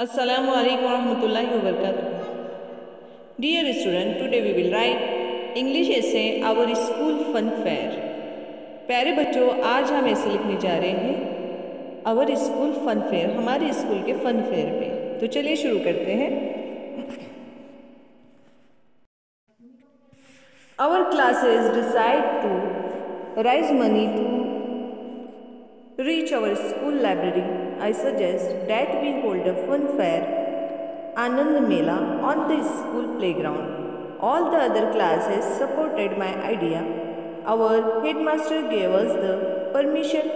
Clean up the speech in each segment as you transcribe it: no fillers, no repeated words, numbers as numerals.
Assalamu alaikum warahmatullahi wabarakatuh. Dear student, today we will write English essay our school fun fair. प्यारे बच्चों, आज हम ऐसे लिखने जा रहे हैं आवर स्कूल फन फेयर, हमारे स्कूल के फन फेयर पे। तो चलिए शुरू करते हैं। Our classes decide to raise money to reach our school library. I suggest that we hold a fun fair Anand Mela on the school playground. All the other classes supported my idea. Our headmaster gave us the permission.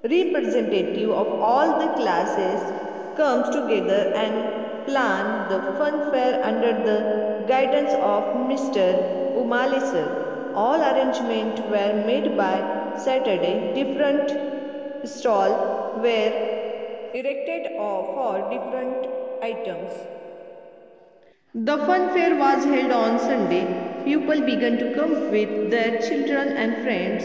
Representative of all the classes comes together and plan the fun fair under the guidance of Mr. Umale sir. All arrangements were made by Saturday. Different stalls were erected for different items. The fun fair was held on Sunday. People began to come with their children and friends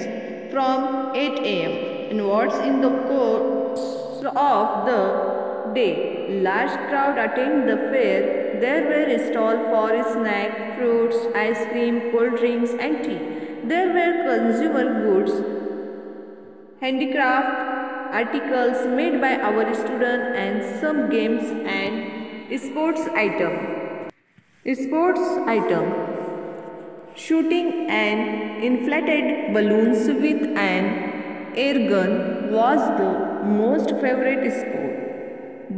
from 8 a.m. onwards in the course of the day. Large crowd attended the fair. There were stalls for snacks, fruits, ice cream, cold drinks and tea. There were consumer goods, handicraft articles made by our students and some games and sports item. Shooting an inflated balloons with an air gun was the most favorite sport.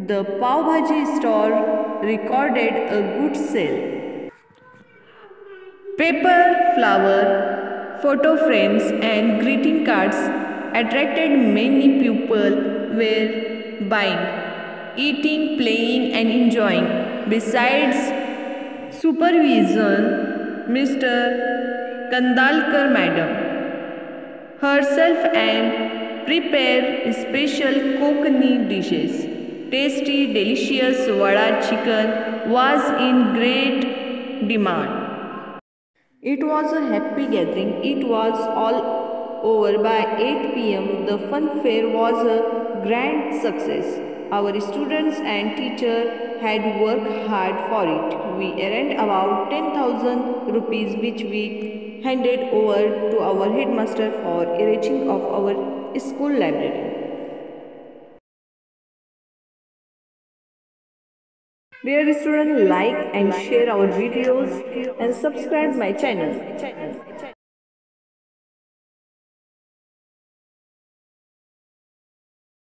The Pav Bhaji store recorded a good sale. Paper, flower, photo frames and greeting cards attracted many people were buying, eating, playing and enjoying. Besides supervision, Mr. Kandalkar madam herself and prepare special Konkani dishes. Tasty, delicious vada chicken was in great demand. It was a happy gathering. It was all over by 8 p.m. The fun fair was a grand success. Our students and teachers had worked hard for it. We earned about 10,000 rupees which we handed over to our headmaster for enriching of our school library. Dear students, like and share our videos and subscribe my channel.